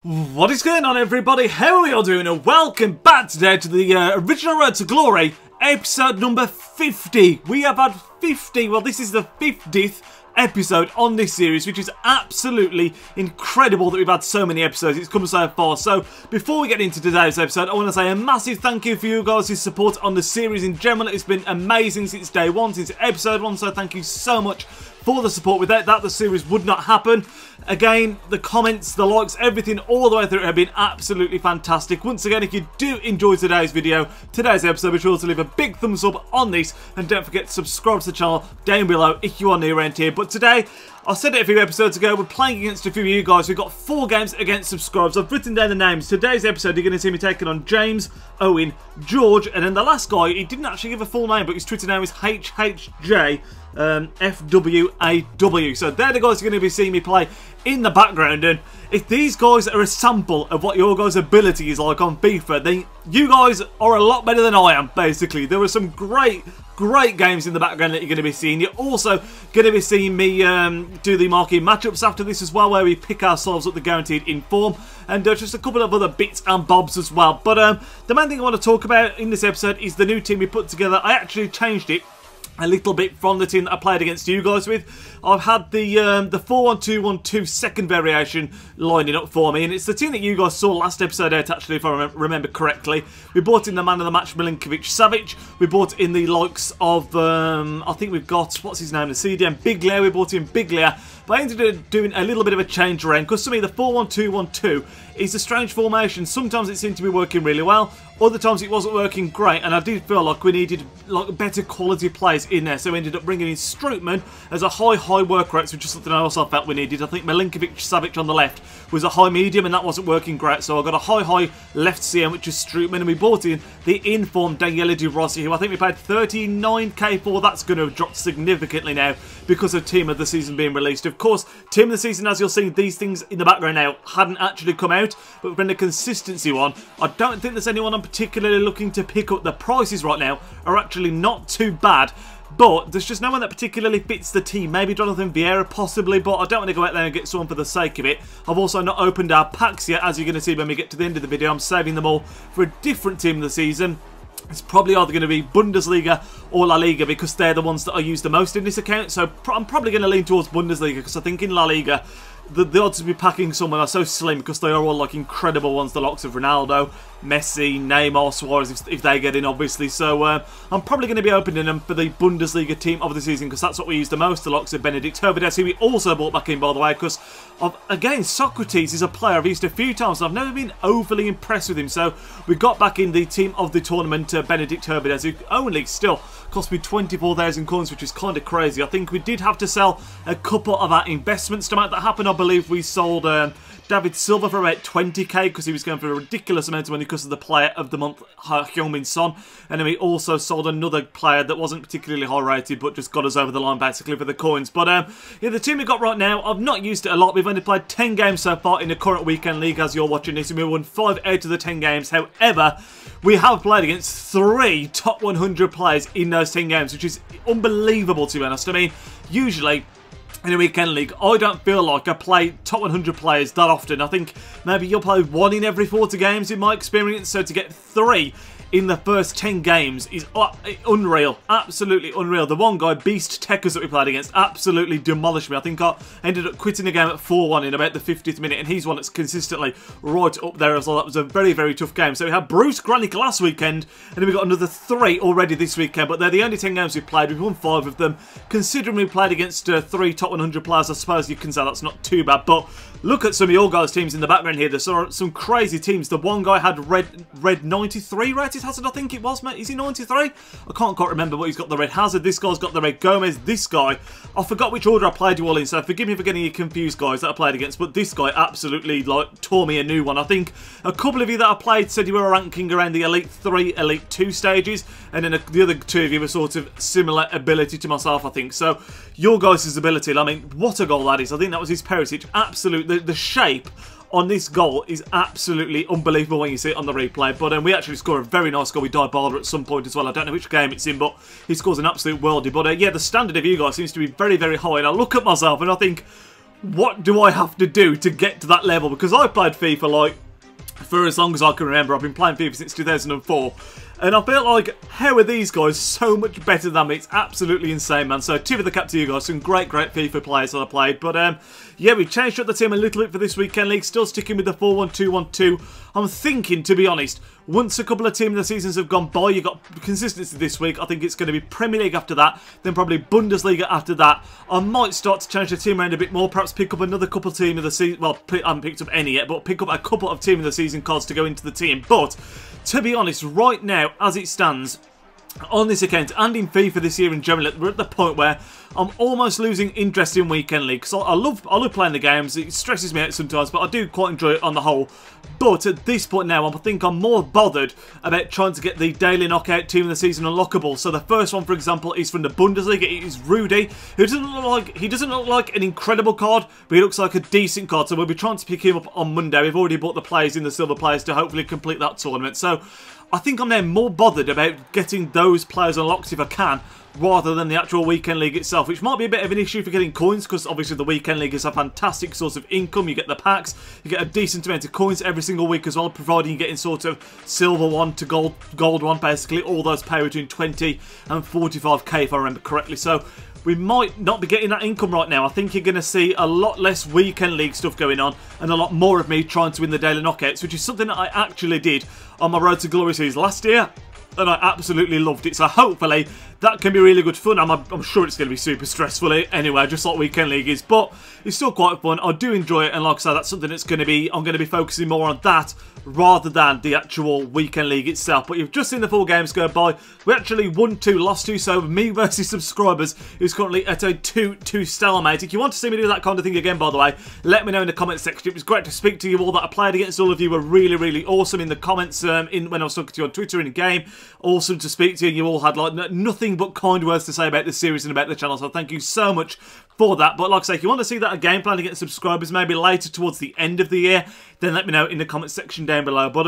What is going on, everybody? How are we all doing? And welcome back today to the original Road to Glory, episode number 50. We have had 50, well this is the 50th episode on this series, which is absolutely incredible that we've had so many episodes. It's come so far. So before we get into today's episode, I want to say a massive thank you for you guys' support on the series in general. It's been amazing since day one, since episode one, so thank you so much for the support. Without that, the series would not happen. Again, the comments, the likes, everything all the way through have been absolutely fantastic. Once again, if you do enjoy today's video, today's episode, be sure to leave a big thumbs up on this, and don't forget to subscribe to the channel down below if you are new around here. But today, I said it a few episodes ago, we're playing against a few of you guys. We've got 4 games against subscribers. I've written down the names. Today's episode, you're going to see me taking on James, Owen, George, and then the last guy, he didn't actually give a full name, but his Twitter name is HHJ. FWAW. So they're the guys you're going to be seeing me play in the background, and if these guys are a sample of what your guys' ability is like on FIFA, then you guys are a lot better than I am, basically. There were some great games in the background that you're going to be seeing. You're also going to be seeing me do the marquee matchups after this as well, where we pick ourselves up the guaranteed in form, and just a couple of other bits and bobs as well. But the main thing I want to talk about in this episode is the new team we put together. I actually changed it a little bit from the team that I played against you guys with. I've had the 4-1-2-1-2 second variation lining up for me, and it's the team that you guys saw last episode out, actually, if I remember correctly. We brought in the man of the match, Milinkovic-Savic. We brought in the likes of, I think we've got, what's his name, the CDM Biglia. We brought in Biglia, but I ended up doing a little bit of a change around, because to me the 4-1-2-1-2 is a strange formation. Sometimes it seemed to be working really well, other times it wasn't working great, and I did feel like we needed better quality players in there, so we ended up bringing in Strootman as a high work rate, which is something I also felt we needed. I think Milinkovic-Savic on the left was a high medium, and that wasn't working great, so I got a high left CM, which is Strootman, and we brought in the informed Daniele Di Rossi, who I think we paid 39k for. That's going to have dropped significantly now because of Team of the Season being released. Of course, Team of the Season, as you'll see, these things in the background now hadn't actually come out, but when the consistency one, I don't think there's anyone I'm particularly looking to pick up. The prices right now are actually not too bad, but there's just no one that particularly fits the team. Maybe Jonathan Vieira, possibly, but I don't want to go out there and get someone for the sake of it. I've also not opened our packs yet, as you're going to see when we get to the end of the video. I'm saving them all for a different team of the season. It's probably either going to be Bundesliga or La Liga, because they're the ones that I use the most in this account. So I'm probably going to lean towards Bundesliga, because I think in La Liga, the odds of me packing someone are so slim, because they are all like incredible ones, the likes of Ronaldo, Messi, Neymar, Suarez, if they get in, obviously. So I'm probably going to be opening them for the Bundesliga team of the season, because that's what we use the most, the likes of Benedikt Höwedes, who we also brought back in, by the way, because again, Socrates is a player I've used a few times, and I've never been overly impressed with him. So we got back in the team of the tournament, Benedikt Höwedes, who only still cost me 24,000 coins, which is kind of crazy. I think we did have to sell a couple of our investments to make that happen. I believe we sold David Silva for about 20k, because he was going for a ridiculous amount of money because of the player of the month, Heung-min Son. And then we also sold another player that wasn't particularly high rated, but just got us over the line basically for the coins. But yeah, the team we got right now, I've not used it a lot. We've only played 10 games so far in the current weekend league as you're watching this, and we won 5 out of the 10 games. However, we have played against 3 top 100 players in those 10 games, which is unbelievable, to be honest. I mean, usually in a weekend league, I don't feel like I play top 100 players that often. I think maybe you'll play 1 in every 40 games in my experience, so to get 3 in the first 10 games is unreal. Absolutely unreal. The one guy, Beast Techers, that we played against absolutely demolished me. I think I ended up quitting the game at 4-1 in about the 50th minute, and he's one that's consistently right up there as well. That was a very tough game. So we had Bruce Granick last weekend, and then we got another 3 already this weekend, but they're the only 10 games we've played. We've won 5 of them. Considering we played against 3 top 100 players, I suppose you can say that's not too bad, but look at some of your guys' teams in the background here. There's some crazy teams. The one guy had red 93 rated Hazard, I think it was, mate. Is he 93? I can't quite remember, but he's got the red Hazard. This guy's got the red Gomez. This guy, I forgot which order I played you all in, so forgive me for getting you confused, guys, that I played against, but this guy absolutely, like, tore me a new one. I think a couple of you that I played said you were ranking around the Elite 3, Elite 2 stages, and then the other 2 of you were sort of similar ability to myself, I think. So your guys' ability, I mean, what a goal that is. I think that was his Perisic. Absolute, the shape on this goal is absolutely unbelievable when you see it on the replay. But we actually score a very nice goal with Dybala at some point as well. I don't know which game it's in, but he scores an absolute worldie. But yeah, the standard of you guys seems to be very high. And I look at myself and I think, what do I have to do to get to that level? Because I played FIFA like for as long as I can remember. I've been playing FIFA since 2004. And I feel like, how are these guys so much better than me? It's absolutely insane, man. So, tip of the cap to you guys. Some great FIFA players that I played. But, yeah, we've changed up the team a little bit for this weekend league. Still sticking with the 4-1-2-1-2. I'm thinking, to be honest, once a couple of team of the seasons have gone by, you've got consistency this week. I think it's going to be Premier League after that, then probably Bundesliga after that. I might start to change the team around a bit more, perhaps pick up another couple of team of the season. Well, I haven't picked up any yet, but pick up a couple of team of the season cards to go into the team. But, to be honest, right now, as it stands, on this account and in FIFA this year in general, we're at the point where I'm almost losing interest in weekend league. Because I love playing the games. It stresses me out sometimes, but I do quite enjoy it on the whole. But at this point now, I think I'm more bothered about trying to get the daily knockout team of the season unlockable. So the first one, for example, is from the Bundesliga. It is Rudy, who doesn't look like an incredible card, but he looks like a decent card. So we'll be trying to pick him up on Monday. We've already bought the players in, the silver players, to hopefully complete that tournament. So I think I'm now more bothered about getting those players unlocked if I can, rather than the actual weekend league itself, which might be a bit of an issue for getting coins, because obviously the weekend league is a fantastic source of income. You get the packs, you get a decent amount of coins every single week as well, providing you're getting sort of silver one to gold one, basically. All those pay between 20 and 45k if I remember correctly. So we might not be getting that income right now. I think you're going to see a lot less weekend league stuff going on and a lot more of me trying to win the daily knockouts, which is something that I actually did on my Road to Glory series last year, and I absolutely loved it. So hopefully that can be really good fun. I'm sure it's going to be super stressful anyway, just like weekend league is, but it's still quite fun. I do enjoy it, and like I said, that's something that's going to be, I'm going to be focusing more on that rather than the actual weekend league itself. But you've just seen the 4 games go by. We actually won 2, lost 2, so me versus subscribers is currently at a 2-2 stalemate. If you want to see me do that kind of thing again, by the way, let me know in the comment section. It was great to speak to you all. That I played against all of you were really, really awesome in the comments when I was talking to you on Twitter in the game. Awesome to speak to you. You all had like nothing but kind words to say about this series and about the channel, so thank you so much for that. But like I say, if you want to see that again, plan to get subscribers maybe later towards the end of the year, then let me know in the comment section down below. But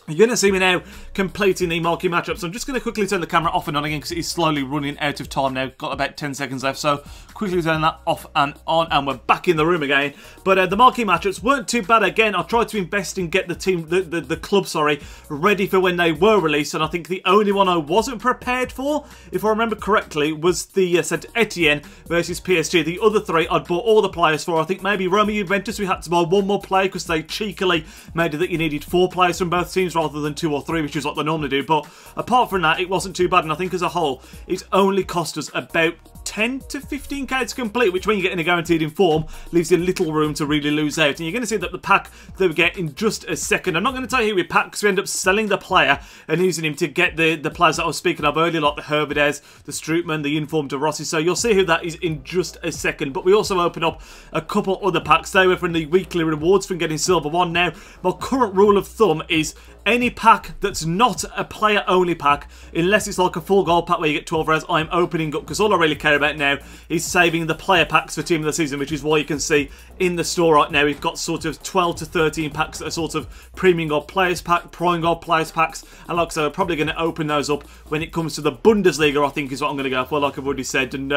you're going to see me now completing the marquee matchups. I'm just going to quickly turn the camera off and on again because it is slowly running out of time now. Got about 10 seconds left, so quickly turn that off and on, and we're back in the room again. But the marquee matchups weren't too bad. Again, I tried to invest and get the team, the club, sorry, ready for when they were released. And I think the only one I wasn't prepared for, if I remember correctly, was the Saint Etienne versus PSG. The other 3 I'd bought all the players for. I think maybe Roma Juventus, we had to buy 1 more player because they cheekily made it that you needed 4 players from both teams rather than 2 or 3, which is what they normally do. But apart from that, it wasn't too bad, and I think as a whole, it's only cost us about 10 to 15k to complete, which when you get in a guaranteed inform, leaves you little room to really lose out. And you're going to see that the pack that we get in just a second. I'm not going to tell you who we pack because we end up selling the player and using him to get the players that I was speaking of earlier, like the Hervedez, the Strootman, the Inform De Rossi. So you'll see who that is in just a second. But we also open up a couple other packs. They were from the weekly rewards from getting Silver 1. Now, my current rule of thumb is any pack that's not a player-only pack, unless it's like a full gold pack where you get 12 rares, I'm opening up, because all I really care about now is saving the player packs for Team of the Season, which is why you can see in the store right now we've got sort of 12 to 13 packs that are sort of Premium Gold Players Pack, Prime Gold Players Packs, and like I said, we're probably going to open those up when it comes to the Bundesliga, I think is what I'm going to go for, like I've already said, and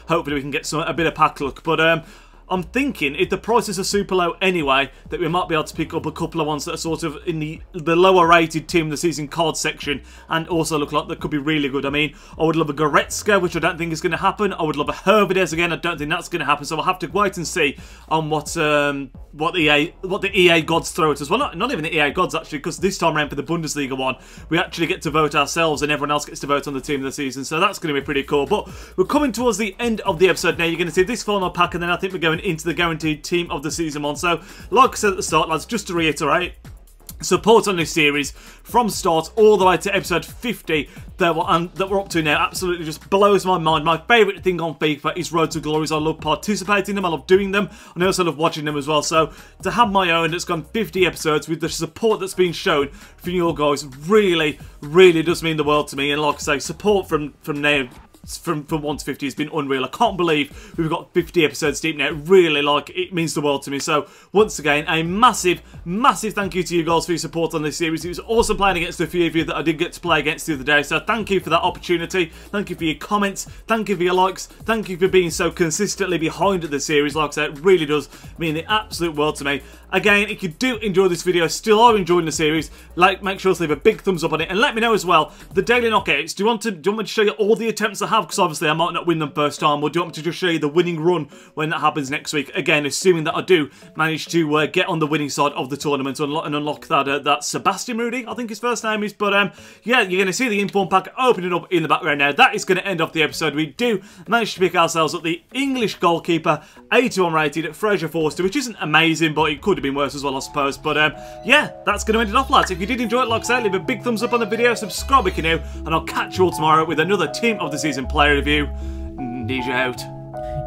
hopefully we can get a bit of pack luck. But I'm thinking, if the prices are super low anyway, that we might be able to pick up a couple of ones that are sort of in the lower rated Team of the Season card section, and also look like they could be really good. I mean, I would love a Goretzka, which I don't think is going to happen. I would love a Hervedez again. I don't think that's going to happen. So we'll have to wait and see on what the EA gods throw at us. Well, not even the EA gods actually, because this time around for the Bundesliga one, we actually get to vote ourselves, and everyone else gets to vote on the Team of the Season. So that's going to be pretty cool. But we're coming towards the end of the episode now. You're going to see this final pack, and then I think we're going into the guaranteed Team of the Season one. So, like I said at the start, lads, just to reiterate, support on this series from start all the way to episode 50 that we're up to now absolutely just blows my mind. My favourite thing on FIFA is Road to Glories. I love participating in them, I love doing them, and I also love watching them as well. So to have my own that's gone 50 episodes with the support that's been shown from you guys really, really does mean the world to me. And like I say, support from now from 1 to 50 has been unreal. I can't believe we've got 50 episodes deep now. Really, like, it means the world to me. So, once again, a massive, massive thank you to you guys for your support on this series. It was awesome playing against a few of you that I did get to play against the other day. So, thank you for that opportunity. Thank you for your comments. Thank you for your likes. Thank you for being so consistently behind the series. Like I said, it really does mean the absolute world to me. Again, if you do enjoy this video, still are enjoying the series, make sure to leave a big thumbs up on it, and let me know as well, the daily knockouts, do you want me to show you all the attempts I have, because obviously I might not win them first time, or do you want me to just show you the winning run when that happens next week? Again, assuming that I do manage to get on the winning side of the tournament and unlock that Sebastian Rudy, I think his first name is, but yeah, you're going to see the inform pack opening up in the background now. That is going to end off the episode. We do manage to pick ourselves up the English goalkeeper, 81 rated, Fraser Forster, which isn't amazing, but it could have been worse as well, I suppose. But yeah, that's going to end it off, lads. If you did enjoy it, like I said, leave a big thumbs up on the video, subscribe if you're new, and I'll catch you all tomorrow with another Team of the Season player review. Nidge out.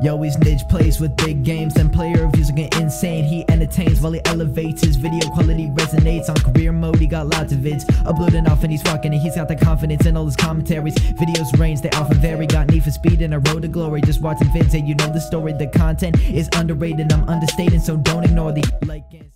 Yo, he's Nidge, plays with big games and player reviews are getting insane. He entertains while he elevates, his video quality resonates. On career mode, he got lots of vids uploading off and he's rocking it. He's got the confidence in all his commentaries. Videos range, they often vary. Got need for speed and a road to glory. Just watching vids and you know the story. The content is underrated, I'm understating, so don't ignore the like and